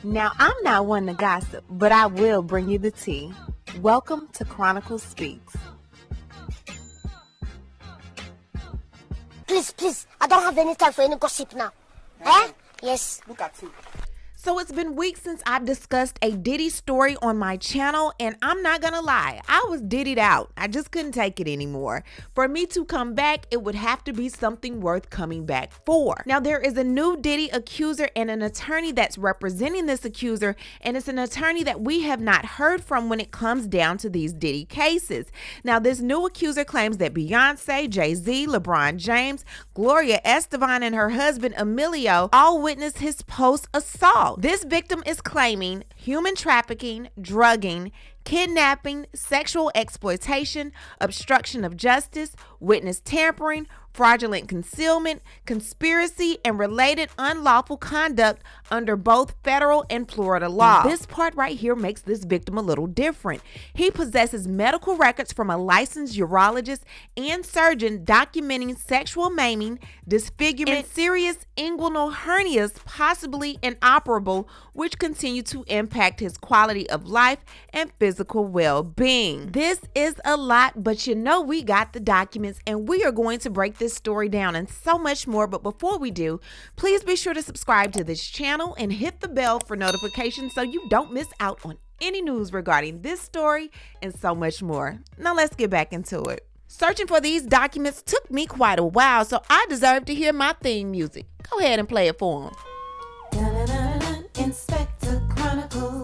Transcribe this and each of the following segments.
Now, I'm not one to gossip, but I will bring you the tea. Welcome to Chronicle Speaks. Please, I don't have any time for any gossip now. Eh? Yes. Look at you. So it's been weeks since I've discussed a Diddy story on my channel, and I'm not gonna lie, I was Diddy'd out. I just couldn't take it anymore. For me to come back, it would have to be something worth coming back for. Now, there is a new Diddy accuser and an attorney that's representing this accuser, and it's an attorney that we have not heard from when it comes down to these Diddy cases. Now, this new accuser claims that Beyonce, JayZ, Lebron James, Gloria Estefan, and her husband Emilio all witnessed his post-assault. This victim is claiming human trafficking, drugging, kidnapping, sexual exploitation, obstruction of justice, witness tampering, fraudulent concealment, conspiracy, and related unlawful conduct under both federal and Florida law. This part right here makes this victim a little different. He possesses medical records from a licensed urologist and surgeon documenting sexual maiming, disfigurement, and serious inguinal hernias, possibly inoperable, which continue to impact his quality of life and physical well-being. This is a lot, but you know we got the documents, and we are going to break this story down and so much more. But before we do, please be sure to subscribe to this channel and hit the bell for notifications so you don't miss out on any news regarding this story and so much more. Now let's get back into it. Searching for these documents took me quite a while, so I deserve to hear my theme music. Go ahead and play it for them. Inspector Chronicle.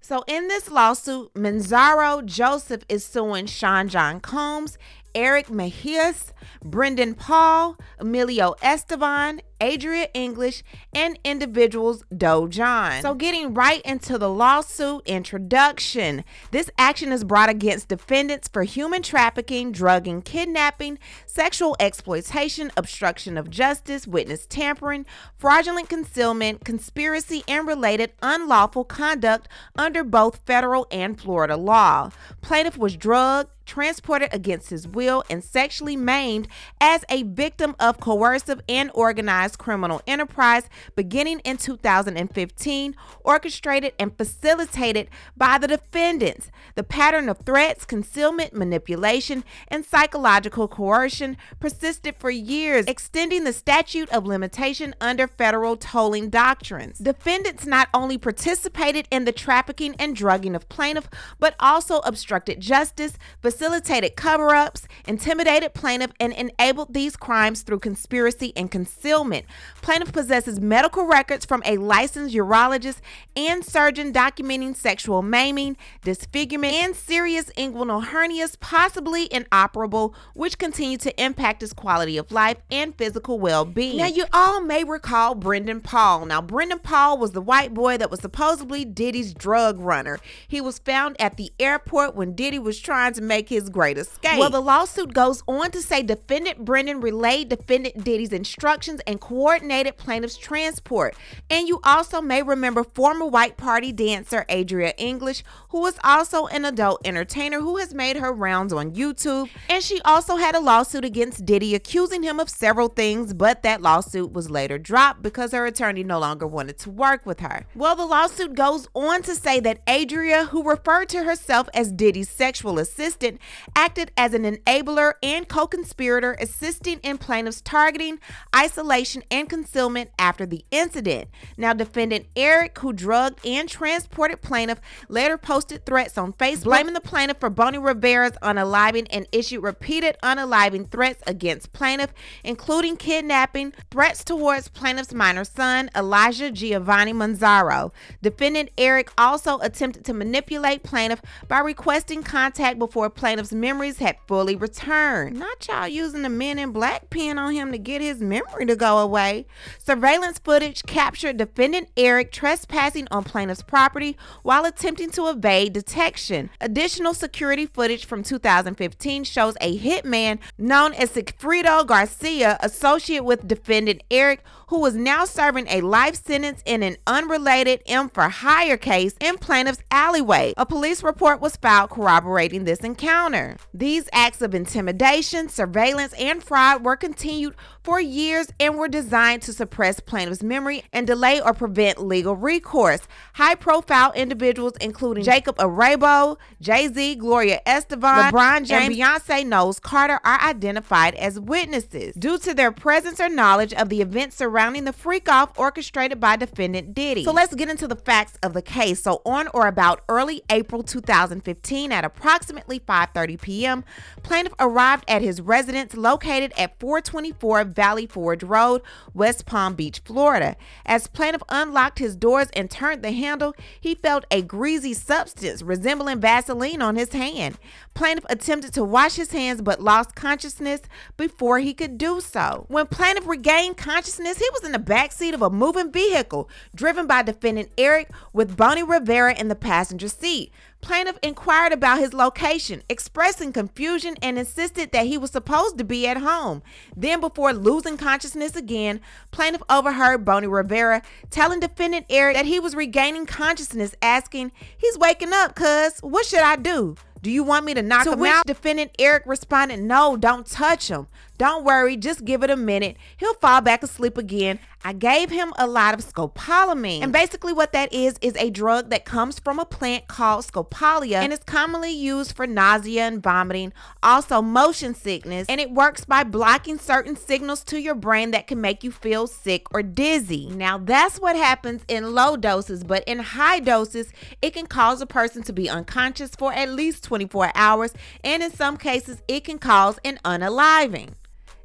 So in this lawsuit, Manzaro Joseph is suing Sean John Combs, Eric Mejias, Brendan Paul, Emilio Estefan, Adria English, and individuals Doe John. So getting right into the lawsuit introduction. This action is brought against defendants for human trafficking, drugging, kidnapping, sexual exploitation, obstruction of justice, witness tampering, fraudulent concealment, conspiracy, and related unlawful conduct under both federal and Florida law. Plaintiff was drugged, transported against his will, and sexually maimed as a victim of coercive and organized criminal enterprise beginning in 2015, orchestrated and facilitated by the defendants. The pattern of threats, concealment, manipulation, and psychological coercion persisted for years, extending the statute of limitation under federal tolling doctrines. Defendants not only participated in the trafficking and drugging of plaintiff, but also obstructed justice, facilitated cover-ups, intimidated plaintiff, and enabled these crimes through conspiracy and concealment. Plaintiff possesses medical records from a licensed urologist and surgeon documenting sexual maiming, disfigurement, and serious inguinal hernias, possibly inoperable, which continue to impact his quality of life and physical well-being. Now, you all may recall Brendan Paul. Now, Brendan Paul was the white boy that was supposedly Diddy's drug runner. He was found at the airport when Diddy was trying to make his great escape. Well, the lawsuit goes on to say defendant Brendan relayed defendant Diddy's instructions and coordinated plaintiff's transport. And you also may remember former white party dancer Adria English, who is also an adult entertainer who has made her rounds on YouTube. And she also had a lawsuit against Diddy accusing him of several things, but that lawsuit was later dropped because her attorney no longer wanted to work with her. Well, the lawsuit goes on to say that Adria, who referred to herself as Diddy's sexual assistant, acted as an enabler and co-conspirator, assisting in plaintiff's targeting, isolation, and concealment after the incident. Now, defendant Eric, who drugged and transported plaintiff, later posted threats on Facebook blaming the plaintiff for Bonnie Rivera's unaliving and issued repeated unaliving threats against plaintiff, including kidnapping, threats towards plaintiff's minor son, Elijah Giovanni Manzaro. Defendant Eric also attempted to manipulate plaintiff by requesting contact before plaintiff's memories had fully returned. Not y'all using the Men in Black pen on him to get his memory to go away. Surveillance footage captured defendant Eric trespassing on plaintiff's property while attempting to evade detection. Additional security footage from 2015 shows a hitman known as Sigfrido Garcia, associate with defendant Eric, who was now serving a life sentence in an unrelated M for hire case in plaintiff's alleyway. A police report was filed corroborating this encounter. These acts of intimidation, surveillance, and fraud were continued for years and were designed to suppress plaintiff's memory and delay or prevent legal recourse. High-profile individuals including Jacob Arabo, JayZ, Gloria Estefan, LeBron James, and Beyonce Knowles Carter are identified as witnesses due to their presence or knowledge of the events surrounding the freak-off orchestrated by defendant Diddy. So let's get into the facts of the case. So on or about early April 2015 at approximately 5:30 p.m., plaintiff arrived at his residence located at 424 Valley Forge Road, West Palm Beach, Florida. As plaintiff unlocked his doors and turned the handle, he felt a greasy substance resembling Vaseline on his hand. Plaintiff attempted to wash his hands but lost consciousness before he could do so. When plaintiff regained consciousness, he was in the backseat of a moving vehicle driven by defendant Eric with Bonnie Rivera in the passenger seat. Plaintiff inquired about his location, expressing confusion and insisted that he was supposed to be at home. Then, before losing consciousness again, plaintiff overheard Bonnie Rivera telling defendant Eric that he was regaining consciousness, asking, "He's waking up, cuz. What should I do? Do you want me to knock him out?" Defendant Eric responded, "No, don't touch him. Don't worry, just give it a minute. He'll fall back asleep again. I gave him a lot of scopolamine." And basically what that is a drug that comes from a plant called scopolia and is commonly used for nausea and vomiting, also motion sickness, and it works by blocking certain signals to your brain that can make you feel sick or dizzy. Now that's what happens in low doses, but in high doses, it can cause a person to be unconscious for at least 24 hours, and in some cases, it can cause an unaliving.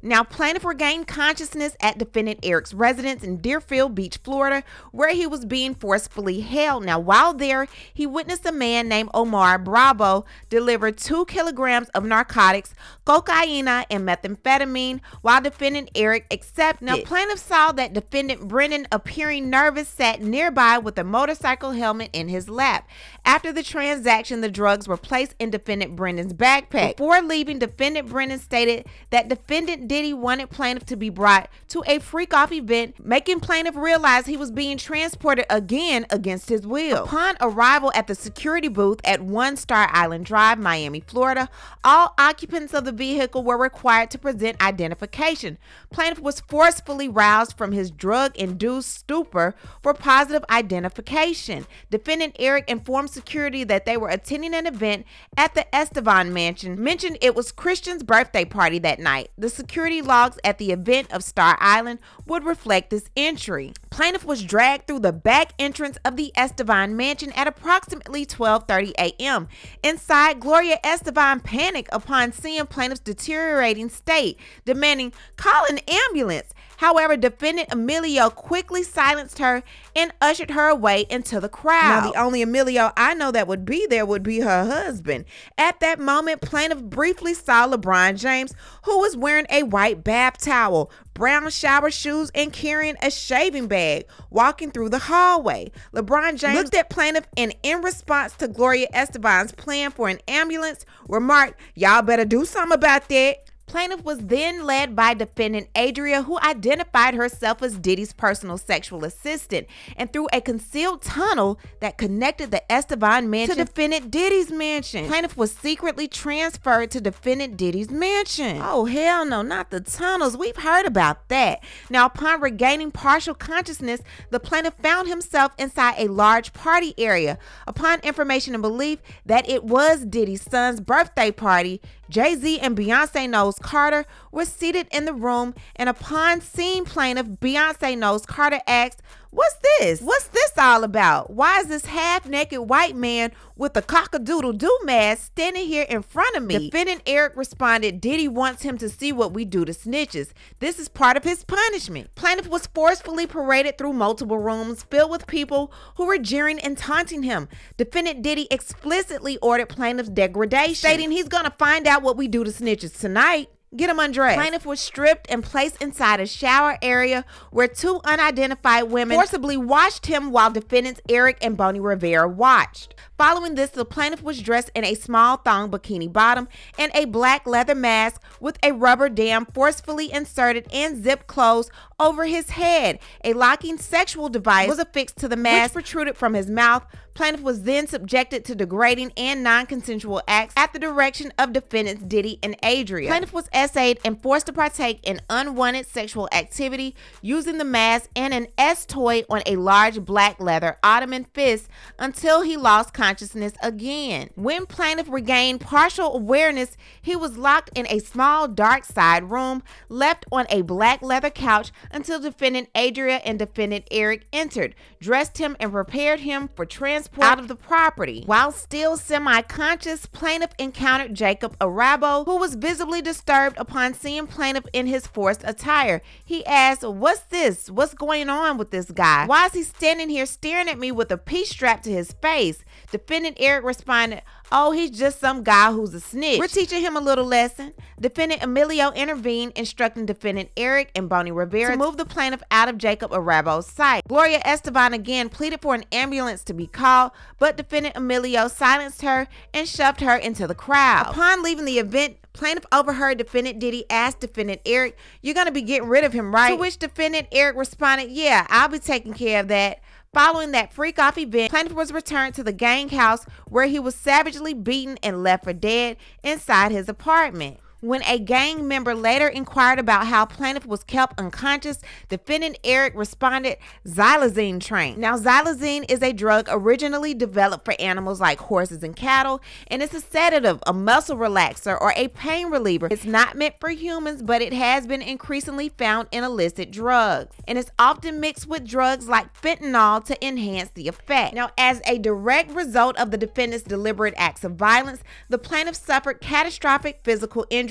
Now, plaintiff regained consciousness at defendant Eric's residence in Deerfield Beach, Florida, where he was being forcefully held. Now, while there, he witnessed a man named Omar Bravo deliver 2 kilograms of narcotics, cocaine, and methamphetamine, while defendant Eric accepted. Now, plaintiff saw that defendant Brendan, appearing nervous, sat nearby with a motorcycle helmet in his lap. After the transaction, the drugs were placed in defendant Brendan's backpack. Before leaving, defendant Brendan stated that defendant Diddy wanted plaintiff to be brought to a freak-off event, making plaintiff realize he was being transported again against his will. Upon arrival at the security booth at One Star Island Drive, Miami, Florida, all occupants of the vehicle were required to present identification. Plaintiff was forcefully roused from his drug-induced stupor for positive identification. Defendant Eric informed security that they were attending an event at the Estefan Mansion, mentioned it was Christian's birthday party that night. The security logs at the event of Star Island would reflect this entry. Plaintiff was dragged through the back entrance of the Estefan Mansion at approximately 12:30 a.m. Inside, Gloria Estefan panicked upon seeing plaintiff's deteriorating state, demanding, "Call an ambulance." However, defendant Emilio quickly silenced her and ushered her away into the crowd. Now, the only Emilio I know that would be there would be her husband. At that moment, plaintiff briefly saw LeBron James, who was wearing a white bath towel, brown shower shoes, and carrying a shaving bag, walking through the hallway. LeBron James looked at plaintiff and, in response to Gloria Estefan's plan for an ambulance, remarked, "Y'all better do something about that." Plaintiff was then led by defendant Adria, who identified herself as Diddy's personal sexual assistant, and through a concealed tunnel that connected the Estefan Mansion to defendant Diddy's mansion. Plaintiff was secretly transferred to defendant Diddy's mansion. Oh, hell no, not the tunnels. We've heard about that. Now, upon regaining partial consciousness, the plaintiff found himself inside a large party area. Upon information and belief that it was Diddy's son's birthday party, JayZ and Beyonce Knowles Carter were seated in the room, and upon seeing plaintiff, Beyonce Knowles Carter asked, "What's this? What's this all about? Why is this half-naked white man with a cock-a-doodle-doo mask standing here in front of me?" Defendant Eric responded, "Diddy wants him to see what we do to snitches. This is part of his punishment." Plaintiff was forcefully paraded through multiple rooms filled with people who were jeering and taunting him. Defendant Diddy explicitly ordered plaintiff's degradation, stating he's gonna find out what we do to snitches tonight. Get him undressed. Plaintiff was stripped and placed inside a shower area where 2 unidentified women forcibly washed him while defendants Eric and Bonnie Rivera watched. Following this, the plaintiff was dressed in a small thong bikini bottom and a black leather mask with a rubber dam forcefully inserted and zip closed over his head. A locking sexual device was affixed to the mask, which protruded from his mouth. Plaintiff was then subjected to degrading and non-consensual acts at the direction of defendants Diddy and Adria. Plaintiff was essayed and forced to partake in unwanted sexual activity using the mask and an S-toy on a large black leather ottoman fist until he lost consciousness again. When plaintiff regained partial awareness, he was locked in a small dark side room, left on a black leather couch until defendant Adria and defendant Eric entered, dressed him and prepared him for transport out of the property. While still semi-conscious, plaintiff encountered Jacob Arabo, who was visibly disturbed upon seeing plaintiff in his forced attire. He asked, "What's this? What's going on with this guy? Why is he standing here staring at me with a piece strapped to his face?" Defendant Eric responded, "Oh, he's just some guy who's a snitch. We're teaching him a little lesson." Defendant Emilio intervened, instructing defendant Eric and Bonnie Rivera to move the plaintiff out of Jacob Arabo's sight. Gloria Esteban again pleaded for an ambulance to be called, but defendant Emilio silenced her and shoved her into the crowd. Upon leaving the event, plaintiff overheard defendant Diddy ask defendant Eric, "You're going to be getting rid of him, right?" To which defendant Eric responded, "Yeah, I'll be taking care of that." Following that freak-off event, plaintiff was returned to the gang house where he was savagely beaten and left for dead inside his apartment. When a gang member later inquired about how plaintiff was kept unconscious, defendant Eric responded, "Xylazine train." Now, xylazine is a drug originally developed for animals like horses and cattle, and it's a sedative, a muscle relaxer, or a pain reliever. It's not meant for humans, but it has been increasingly found in illicit drugs, and it's often mixed with drugs like fentanyl to enhance the effect. Now, as a direct result of the defendant's deliberate acts of violence, the plaintiff suffered catastrophic physical injuries,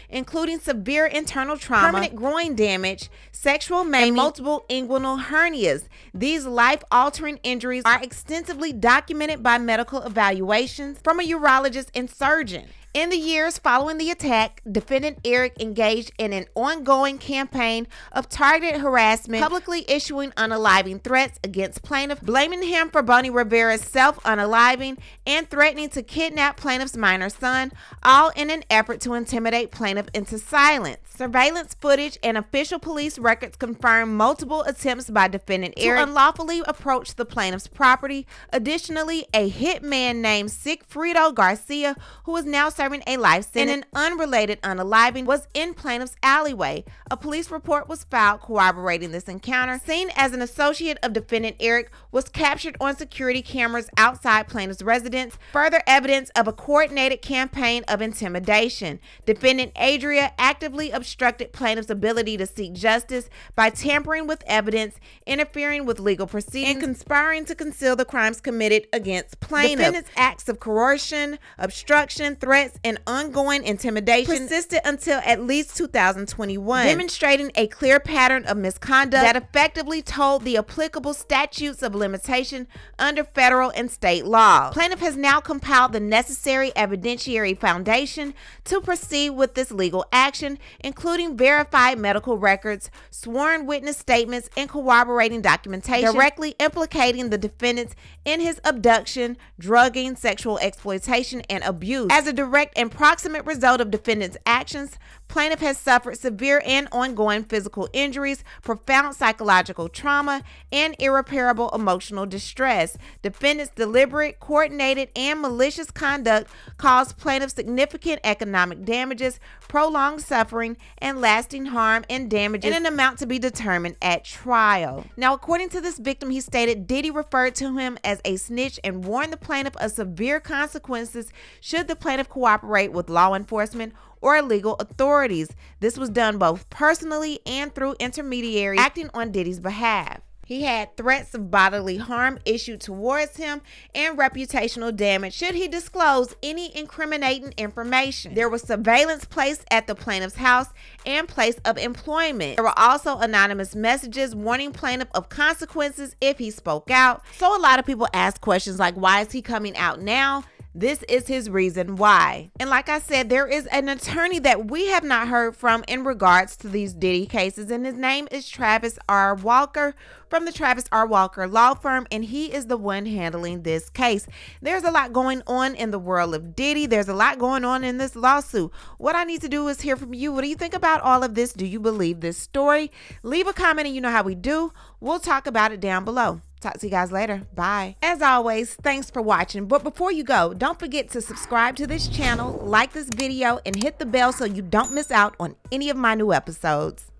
including severe internal trauma, permanent groin damage, sexual maiming, and multiple inguinal hernias. These life-altering injuries are extensively documented by medical evaluations from a urologist and surgeon. In the years following the attack, defendant Eric engaged in an ongoing campaign of targeted harassment, publicly issuing unaliving threats against plaintiff, blaming him for Bonnie Rivera's self-unaliving, and threatening to kidnap plaintiff's minor son, all in an effort to intimidate plaintiff into silence. Surveillance footage and official police records confirm multiple attempts by defendant Eric to unlawfully approach the plaintiff's property. Additionally, a hitman named Sigfrido Garcia, who is now serving a life sentence in an unrelated unaliving, was in plaintiff's alleyway. A police report was filed corroborating this encounter. Seen as an associate of defendant Eric, was captured on security cameras outside plaintiff's residence. Further evidence of a coordinated campaign of intimidation. Defendant Adria actively obstructed plaintiff's ability to seek justice by tampering with evidence, interfering with legal proceedings, and conspiring to conceal the crimes committed against plaintiff. Defendant's acts of coercion, obstruction, threats, and ongoing intimidation persisted until at least 2021, demonstrating a clear pattern of misconduct that effectively told the applicable statutes of limitation under federal and state law. Plaintiff has now compiled the necessary evidentiary foundation to proceed with this legal action, including verified medical records, sworn witness statements, and corroborating documentation directly implicating the defendants in his abduction, drugging, sexual exploitation, and abuse. As a direct and proximate result of defendant's actions, plaintiff has suffered severe and ongoing physical injuries, profound psychological trauma, and irreparable emotional distress. Defendant's deliberate, coordinated, and malicious conduct caused plaintiff significant economic damages, prolonged suffering, and lasting harm and damages in an amount to be determined at trial. Now, according to this victim, he stated Diddy referred to him as a snitch and warned the plaintiff of severe consequences should the plaintiff cooperate with law enforcement or legal authorities. This was done both personally and through intermediaries acting on Diddy's behalf. He had threats of bodily harm issued towards him and reputational damage should he disclose any incriminating information. There was surveillance placed at the plaintiff's house and place of employment. There were also anonymous messages warning plaintiff of consequences if he spoke out. So a lot of people ask questions like, why is he coming out now? This is his reason why. And like I said, there is an attorney that we have not heard from in regards to these Diddy cases, and his name is Travis R. Walker from the Travis R. Walker Law Firm, and he is the one handling this case. There's a lot going on in the world of Diddy. There's a lot going on in this lawsuit. What I need to do is hear from you. What do you think about all of this? Do you believe this story? Leave a comment and you know how we do. We'll talk about it down below. Talk to you guys later. Bye. As always, thanks for watching. But before you go, don't forget to subscribe to this channel, like this video, and hit the bell so you don't miss out on any of my new episodes.